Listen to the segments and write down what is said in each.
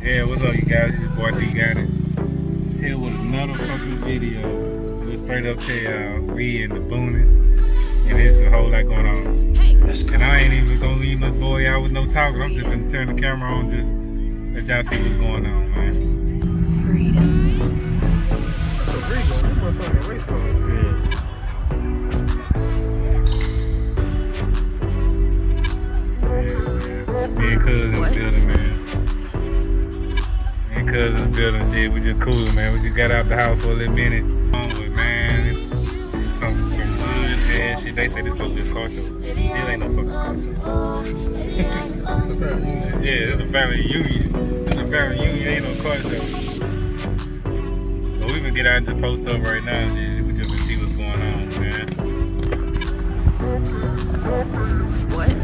Yeah, what's up, you guys? This is boy D got it. Here with another fucking video. Just straight up tell y'all, we in the boonies, and there's a whole lot going on. And I ain't even gonna leave my boy out with no talking. I'm just gonna turn the camera on, just let y'all see what's going on, man. Freedom. That's a Regal. You must have a race car. Yeah. Me and Cuz in the building, man. Me and Cuz in the building, shit. We just coolin', man. We just got out the house for a little minute. Man, some good ass shit. They say this supposed to be a car show. It ain't no fucking car show. Yeah, it's a family reunion. It's a family reunion, ain't no car show. But we can get out and just post up right now and shit. We just can see what's going on, man. What?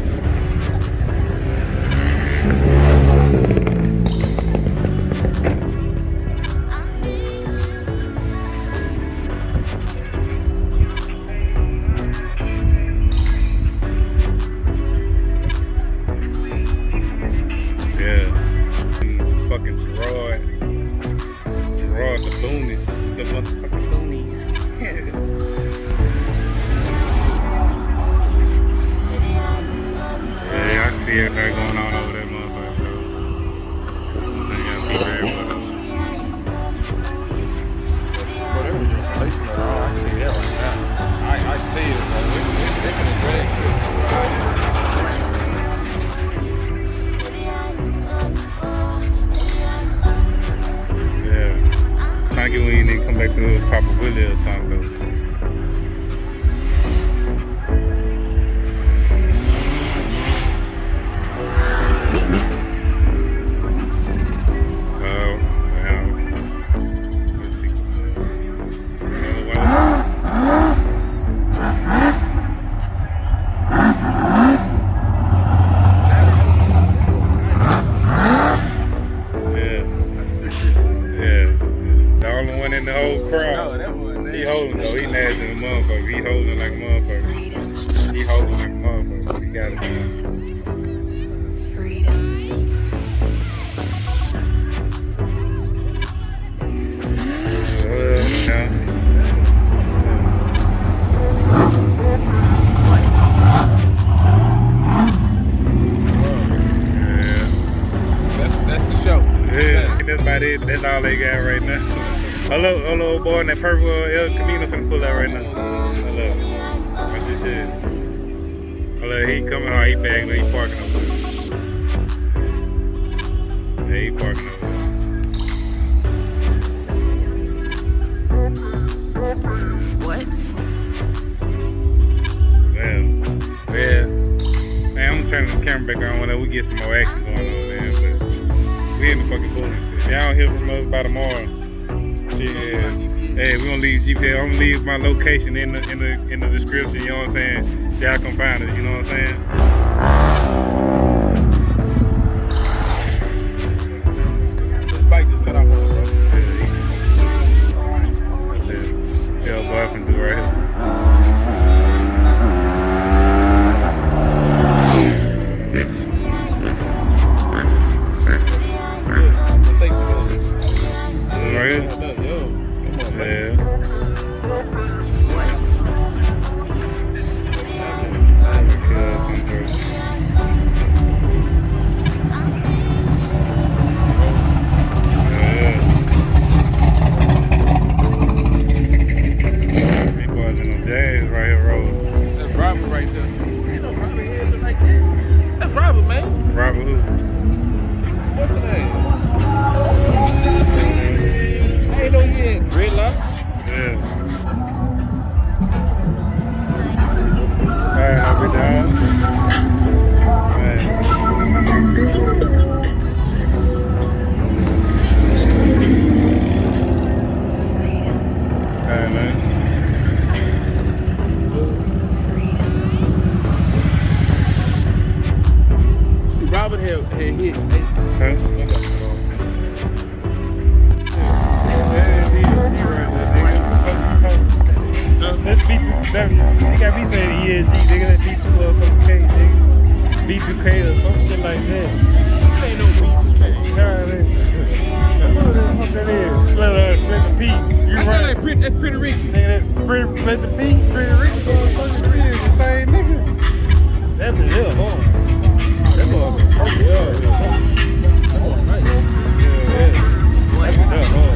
Fucking Girard, the boonies, the motherfucking boonies. Yeah, I can see everything going on over there, motherfucker, bro. So you gotta be very well. Well, they were just placing it all. I can see that right now. I see it. They're gonna drag it. I get when you need to come back to Papa Willie or something though. Let's see what's up. In the whole crowd. No, he holding though. He nasty a motherfucker. He holding like a motherfucker. He holding like a motherfucker. He got it, man. Freedom. That's the show. Yeah, that's about it. That's all they got right now. Hello, boy, in that purple El Camino finna pull out right now. Hello. What you said? Hello, he coming out, he bagging, he parking over there. Yeah, he parking over there. What? Yeah. Man, I'm turning the camera back on whenever we get some more action going on, man. But we in the fucking bullshit. Y'all don't hear from us by tomorrow. Yeah. Hey, we gonna leave GPS. I'm gonna leave my location in the description. You know what I'm saying? So y'all come find us. You know what I'm saying? This bike just got off on the road. Yeah. See how boy can do right here. Robert who? What's the name? I ain't know you had dreadlocks. Yeah. Alright, I'll be down. Alright, man. Robert had hit. Huh? Special Pete, Pretty Ricky, motherfucking shit, the same nigga. That been hell hard. That boy, yeah. That boy nice. Yeah. That been hell hard.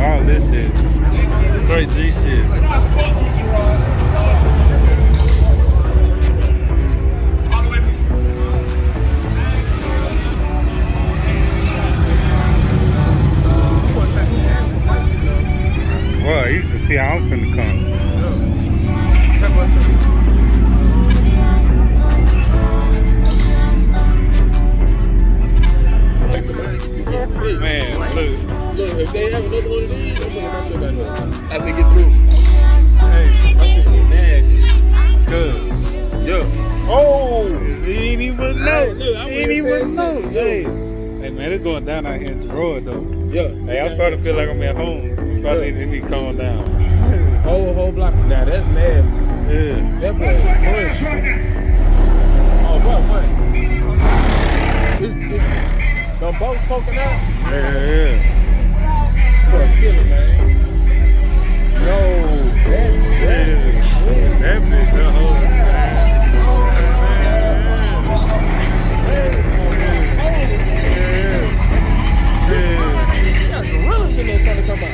All this shit. Straight G shit. Well, you should see how I'm finna come. Man, look, if they have another one of these, I'm gonna knock your back up. After they get through. Hey, my shit is nasty. Good. Yeah. Oh! He ain't even know. Look, He ain't even know. Hey, man, it's going down out here in Girard, though. Yeah. Hey, I'm starting to feel like I'm at home. I'm starting to need to calm down. Whole block. Now that's nasty. Yeah. That boy is fresh. Oh, what? It's them boats poking out. Yeah. Boy, kill it, man. No, that bitch, the whole. Gorillas in there trying to come out.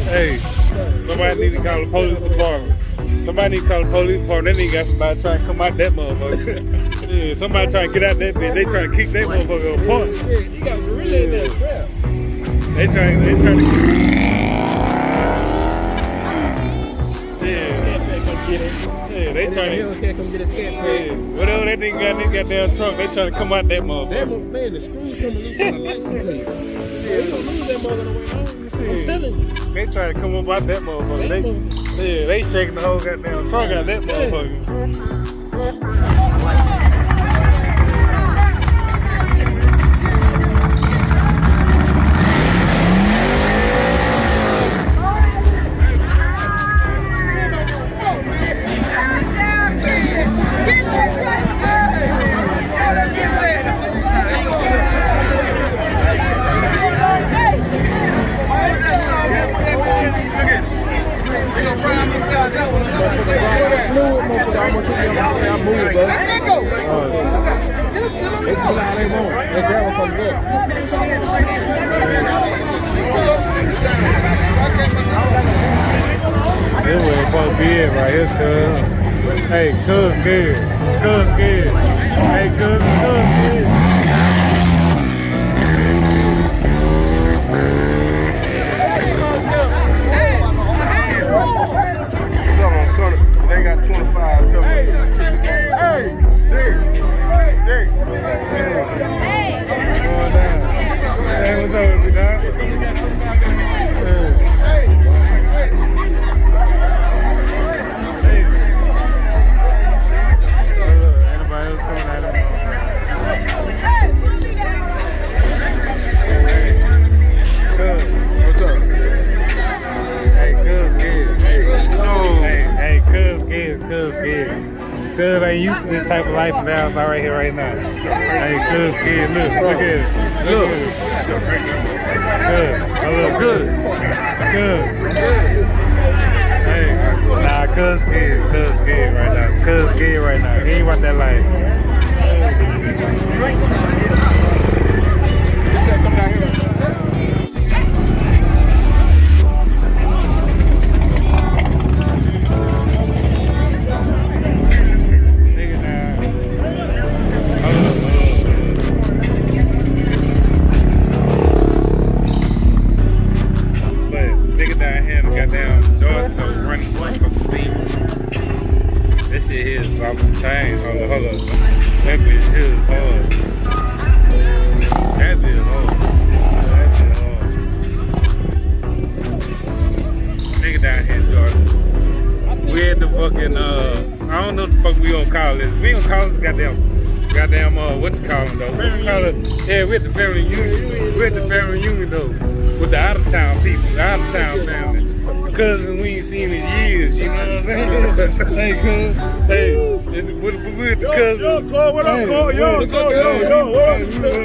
Hey, somebody needs to call the police department. Somebody need to call the police department. That nigga got somebody trying to come out that motherfucker. Yeah, somebody trying to get out that bitch. They trying to kick that motherfucker apart. Yeah, you got a gorilla in there, strap. They trying to. Yeah. Scat pack come get it. Yeah, they trying to. Can't come get a scat pack. Yeah, whatever that nigga got in his goddamn trunk, they trying to come out that That motherfucker. man, the screws coming loose on the license plate. Yeah, you gonna lose that mother on the way home. I'm telling you. They trying to come up out that motherfucker. They shaking the whole goddamn trunk out that motherfucker. Fluid, motherfucker. I'm gonna shoot you on my move, bro. They pull out, they won't. That gravel comes up. This way it's supposed to be it right here, cuz. Hey, cuz good. Cuz good. Hey, cuz good. They got 25. Tell me. Hey, Dick. Going down. Hey, what's up with you, dog? Anybody else coming out of it? What's up? Hey, cuz good. Let's go. Hey, cuz good. Cuz ain't used to this type of life now. It's right here, right now. Hey, cuz good. Look at it. Look. Good. I look good. Good. Hey, nah, cuz good right now. Cuz good right now. He ain't want that life. Come down here. This shit here is off the chain. Hold up. That bitch here is hard. That bitch hard. Nigga down here in Georgia. We at the fucking, I don't know what the fuck we gonna call this. We gonna call this goddamn, what you call it though? We gonna call it, yeah, we at the family reunion. We at the family reunion though. With the out of town people, the out of town family. Cousins we ain't seen in years, you know what I'm saying? Hey, cuz, hey, we with the cousins. Yo, Cole, what up, Cole? Yo, what up?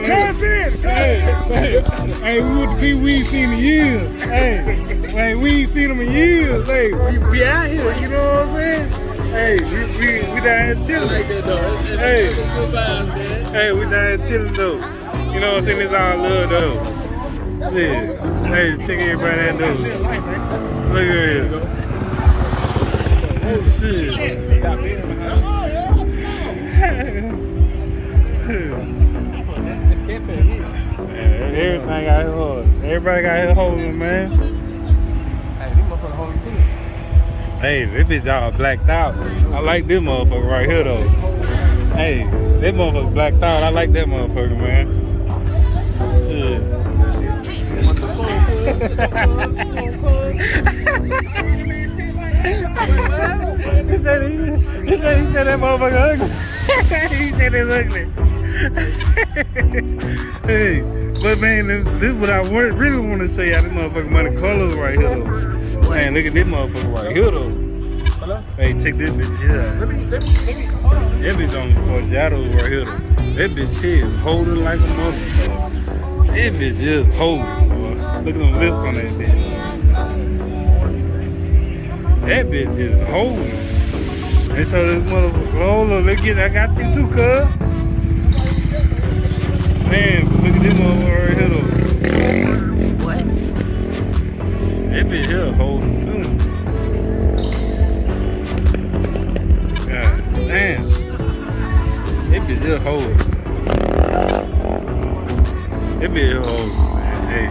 Cousin! Hey, we with the people we ain't seen in years. Hey, we ain't seen them in years. Hey, we out here, you know what I'm saying? Hey, we down here chilling. I like that, though. Hey. Good vibes, man. Hey, we down here chilling, though. You know what I'm saying? It's all love, though. Yeah. Hey, check everybody that though. Look at it. Oh, shit. Everything got his hold. Everybody got his hold, man. Hey, this motherfucker hold you too. Hey, this bitch all blacked out. I like this motherfucker right here, though. Hey, this motherfucker blacked out. I like that motherfucker, man. Shit. Let's go. He said that motherfucker ugly. He said it's ugly. Hey, but man, this is what I really want to show y'all. This motherfucker money colors right here though. Man, look at this motherfucker right here though. Hello? Hey, check this bitch here. Let me, hold on. That bitch on Forjados right here though. That bitch here is holding like a motherfucker. That bitch just holding, boy. Look at them lips on that bitch. That bitch is holding. And so this motherfucker, hold on, I got you too, cuz. Man, look at this motherfucker right here though. What? That bitch here holding too. God damn. That bitch here holding. That bitch here holding, man. Hey.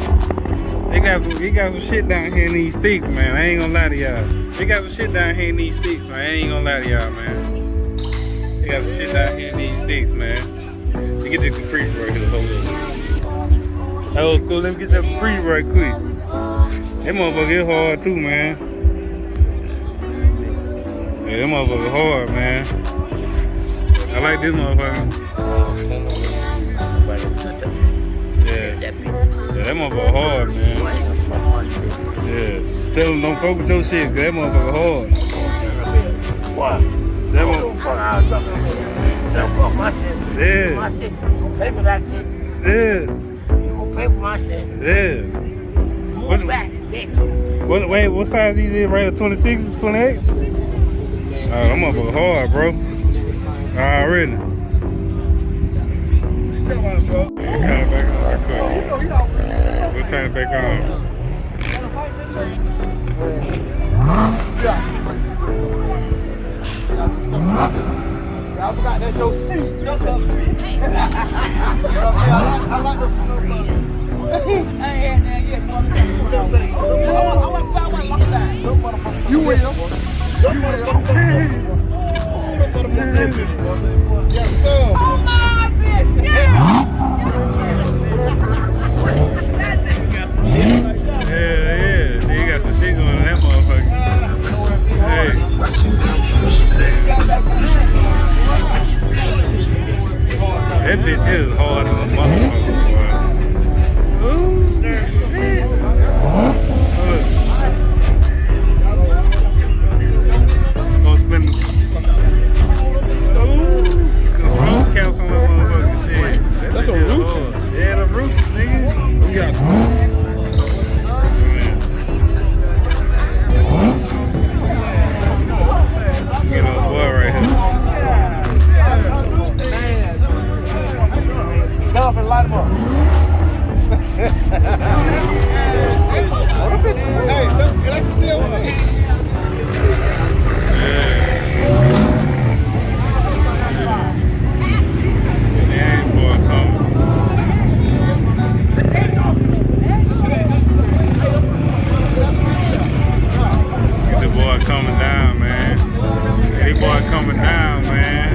They got some shit down here in these sticks, man. I ain't gonna lie to y'all. They got some shit down here in these sticks, man. I ain't gonna lie to y'all, man. They got some shit down here in these sticks, man. Let me get this Capri right here. Hold up. That was cool. Let me get that Capri right quick. That motherfucker is hard too, man. Yeah, that motherfucker hard, man. I like this motherfucker. Yeah, that motherfucker hard, man. Yeah. Tell them don't fuck with your shit, 'cause that motherfucker hard. What? That motherfucker. Don't fuck my shit. Yeah. My shit. You gon' pay for that shit. Yeah. You gon' pay for my shit. Yeah. Move back. Wait, what size these is right here? 26s, 28s? Oh, them motherfuckers hard, bro. Already. Yeah, turn it back on right quick. We'll turn it back on. I forgot that's your seat. I like the you will. Yes, sir. Yeah. See, you got some shit going on that motherfucker. Hey. That bitch is hard as a motherfucker, boy. Ooh, shit. Go spin. Ooh, control counts on that motherfucking shit. That's a bitch is root? hard. Yeah, the roots, nigga. We got Get on boy right here. Get up and light him up. Hey, that's still one. Yeah, boy, coming. Get the boy coming down, man. Get the boy coming down, man.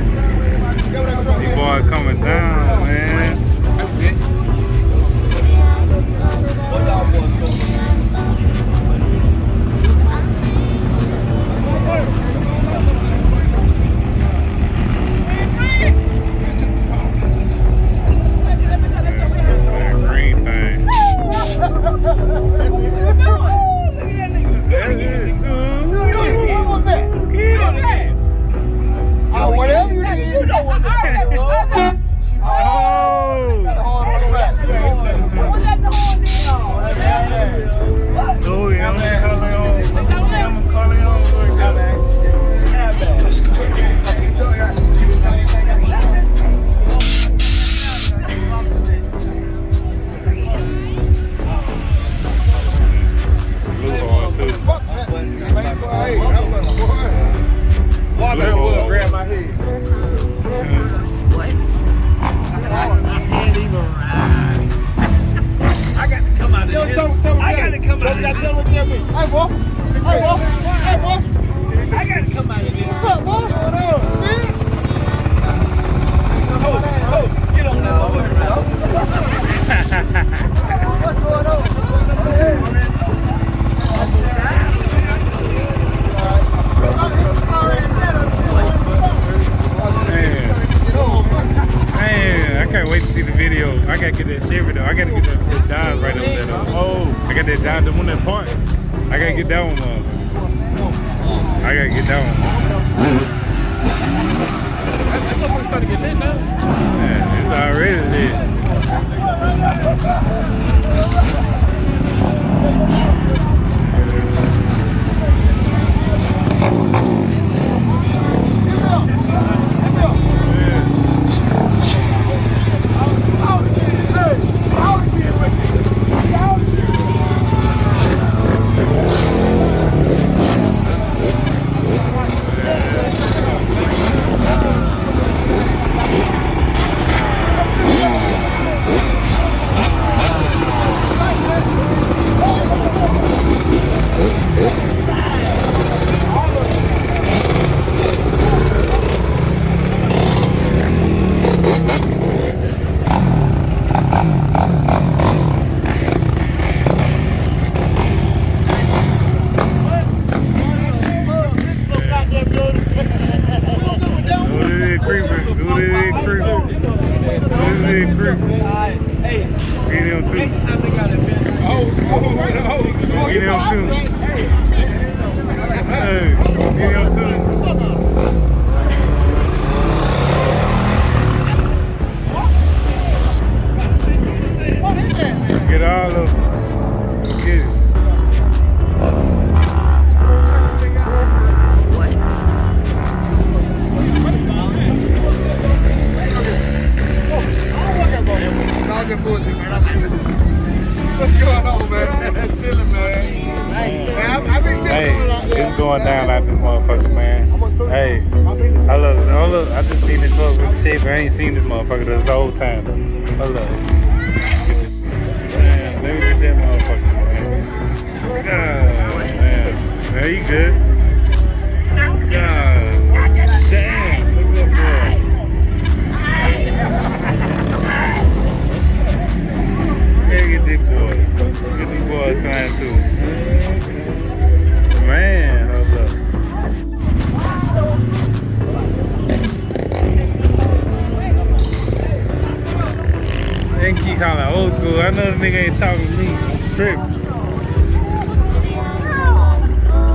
The boy coming down, man. That green thing. Oh, whatever you did, you know what Oh! Oh, yeah, I'm calling on. Let's go. Blue hard, too. Walk that wood, grab my head. What? I can't even ride. I got to come out of this. I got to come out of this. Hey, boy. Hey, boy. Hey, boy. I got to come out of this. What's up, boy? What's going on? Shit. Get on that boy, what's going on? Man, I can't wait to see the video. I gotta get that shit though. I gotta get that shit down right up there though. Oh, I got that down the one that part. I gotta get that one, motherfucker. I gotta get that one. That motherfucker's starting to get lit now. Yeah, it's already lit. Get all of them. Get it. going down out this motherfucker, man. Hey, look, I just seen this motherfucker shape. I ain't seen this motherfucker this whole time. Hold up. Man, let me get that motherfucker, man. God, man. Man, you good? God damn, look at that boy. Hey, get this boy. Get this boy signed too. Man, hold up. They keep calling old school. I know the nigga ain't talking to me. I'm tripping.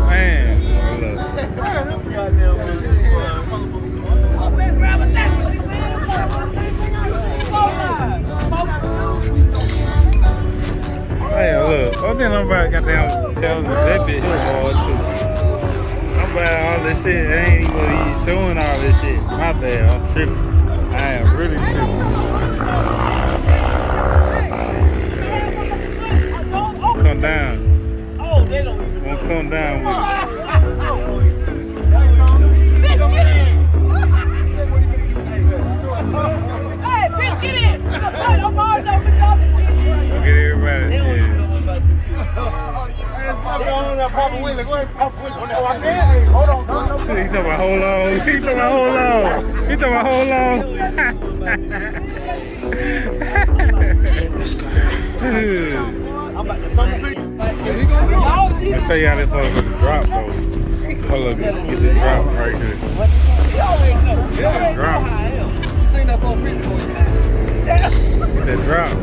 Man, hold up. Hey, look. One thing I'm about goddamn challenge that bitch here hard too. I'm about all this shit. I ain't even showing all this shit. My bad. I'm tripping. I am really tripping. Come down. Oh, they don't even Won't come down with it. Hey, bitch, get in! Don't get everybody shit. He talking about hold on. He talking about hold on. He talking about hold on. Let's go. Let's show you how this motherfucker drop though. Hold up, let's get the drop right here. Get the drop. Get that drop.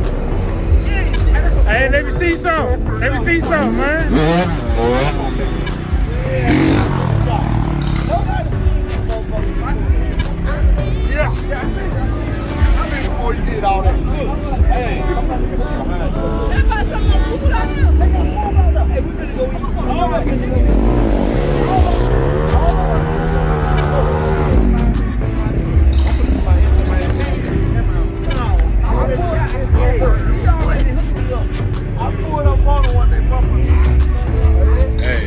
Hey, let me see something. Let me see something, man. Before you did all that. Hey, Hey,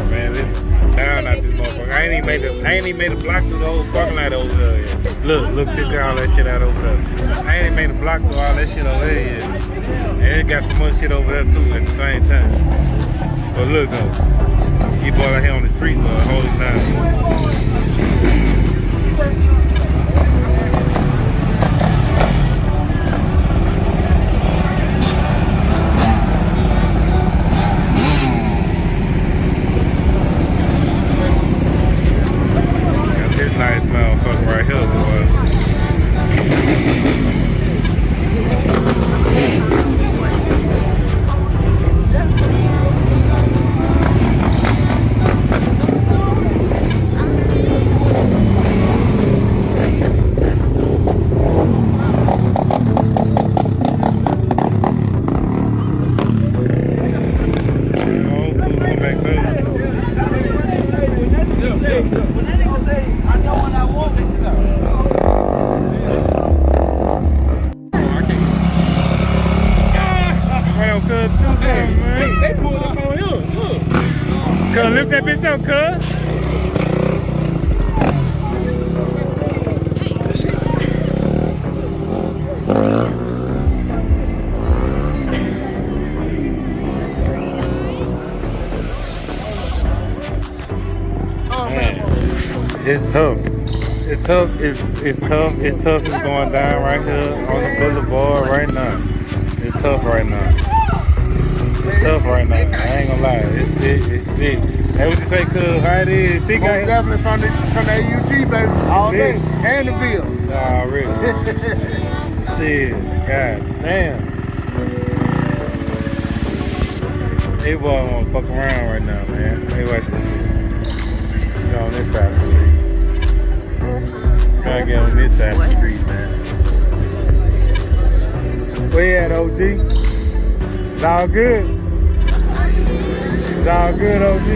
man, this down out this motherfucker. I ain't even made a block through the whole parking lot over there yet. Look, check all that shit out over there. I ain't even made a block through all that shit over there yet. And it got some more shit over there too at the same time. But look though, you boy out here on the streets the whole time. This nice motherfucker right here, boy. They pulled up on him. Look. Cuz, lift that bitch up, cuz. Let's go. Man, it's tough. It's tough. It's tough. It's tough. It's going down right here on the boulevard right now. It's tough right now. It's tough right now. I ain't gonna lie. It's big. Hey, what you say, cuz? How it is? Think I definitely from the AUG, baby. All day. And the bill. Nah, really. Shit. God damn. They boy wanna fuck around right now, man. Hey, watch this shit. Get on this side of the street. Gotta get on this side of the street, man. Where you at, OG? It's all good. It's all good, OG.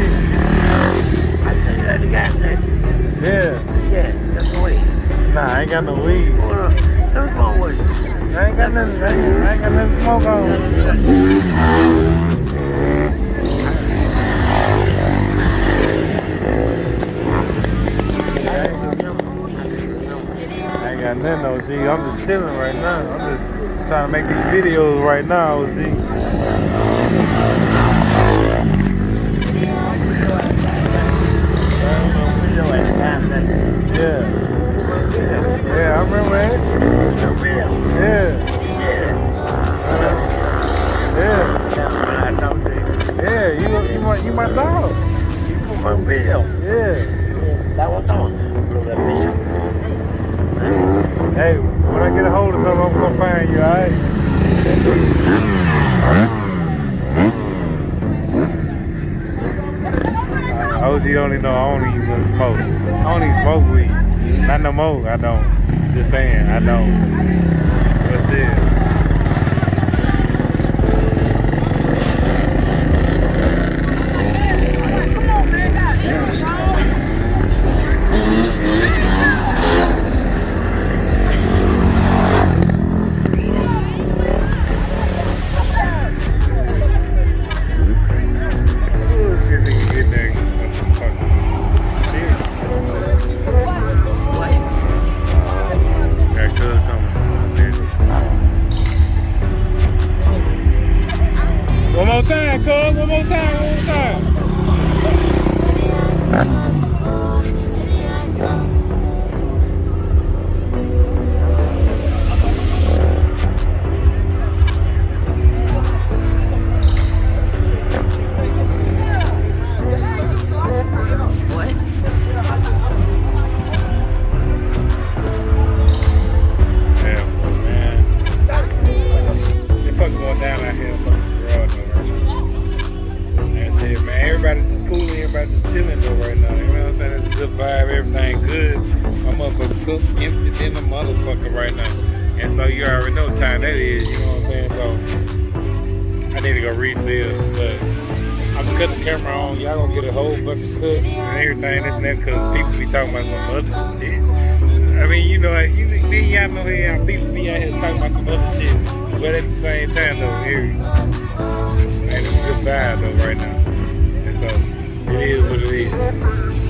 I said you had the gas station. Yeah. Yeah, that's the way. Nah, I ain't got no weed. Hold on. That's the wrong way. I ain't got nothing. I ain't got nothing to smoke on. OG. I'm just chilling right now. I'm just trying to make these videos right now, OG. Yeah. Yeah, I remember that. Yeah. Yeah, you my dog. Yeah. Hey, when I get a hold of something, I'm gonna find you, alright? OG only know I don't even smoke. I don't even smoke weed. Not no more, I don't. Just saying, I don't. That's it. One more time, cuz. One more time. Chilling though right now, you know what I'm saying? It's a good vibe, everything good. My motherfucker cooked empty than a motherfucker right now. And so you already know what time that is, you know what I'm saying? So I need to go refill, but I'm cutting the camera on. Y'all gonna get a whole bunch of cuts and everything, this and that, because people be talking about some other shit. I mean, you know, y'all know how people be out here talking about some other shit, but at the same time though, man, it's a good vibe though right now. And so it is what it is.